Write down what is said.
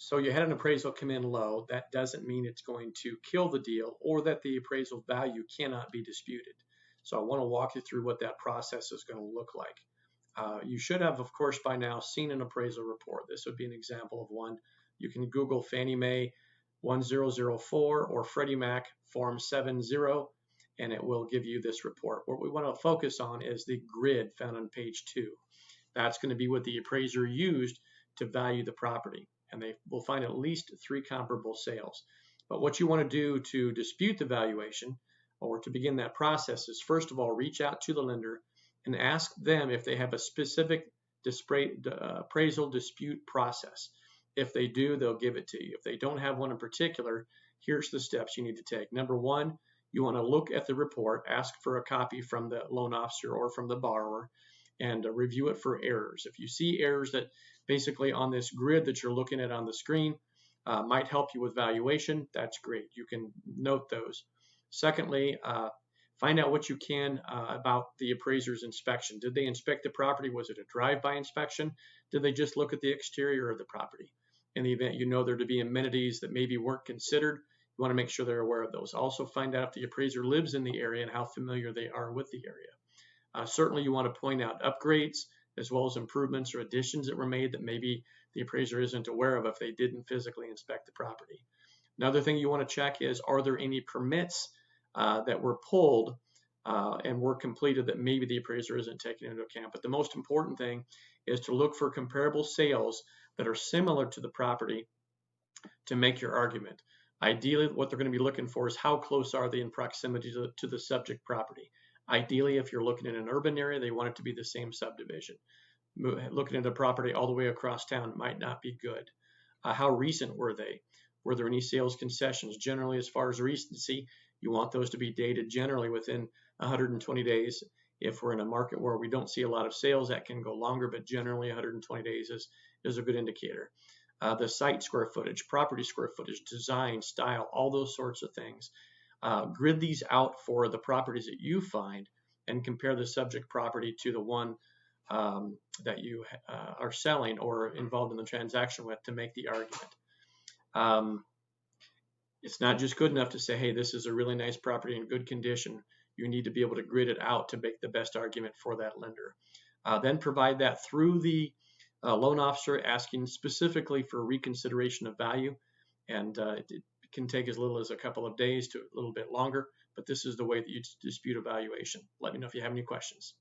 So you had an appraisal come in low. That doesn't mean it's going to kill the deal or that the appraisal value cannot be disputed. So I want to walk you through what that process is going to look like. You should have, of course, by now seen an appraisal report. This would be an example of one. You can Google Fannie Mae 1004 or Freddie Mac Form 70, and it will give you this report. What we want to focus on is the grid found on page 2. That's going to be what the appraiser used to value the property, and they will find at least 3 comparable sales. But what you want to do to dispute the valuation or to begin that process is, first of all, reach out to the lender and ask them if they have a specific appraisal dispute process. If they do, they'll give it to you. If they don't have one in particular, here's the steps you need to take. Number 1, you want to look at the report, ask for a copy from the loan officer or from the borrower, and review it for errors. If you see errors that basically on this grid that you're looking at on the screen might help you with valuation, that's great. You can note those. Secondly, find out what you can about the appraiser's inspection. Did they inspect the property? Was it a drive-by inspection? Did they just look at the exterior of the property? In the event you know there to be amenities that maybe weren't considered, you want to make sure they're aware of those. Also find out if the appraiser lives in the area and how familiar they are with the area. Certainly you want to point out upgrades as well as improvements or additions that were made that maybe the appraiser isn't aware of if they didn't physically inspect the property. Another thing you want to check is, are there any permits that were pulled and were completed that maybe the appraiser isn't taking into account. But the most important thing is to look for comparable sales that are similar to the property to make your argument. Ideally, what they're going to be looking for is how close are they in proximity to the subject property. Ideally, if you're looking in an urban area, they want it to be the same subdivision. Looking at a property all the way across town might not be good. How recent were they? Were there any sales concessions? Generally, as far as recency, you want those to be dated generally within 120 days. If we're in a market where we don't see a lot of sales, that can go longer, but generally 120 days is a good indicator. The site square footage, property square footage, design, style, all those sorts of things. Grid these out for the properties that you find and compare the subject property to the one that you are selling or involved in the transaction with to make the argument. It's not just good enough to say, hey, this is a really nice property in good condition. You need to be able to grid it out to make the best argument for that lender. Then provide that through the loan officer, asking specifically for reconsideration of value. And it can take as little as a couple of days to a little bit longer, but this is the way that you dispute a valuation. Let me know if you have any questions.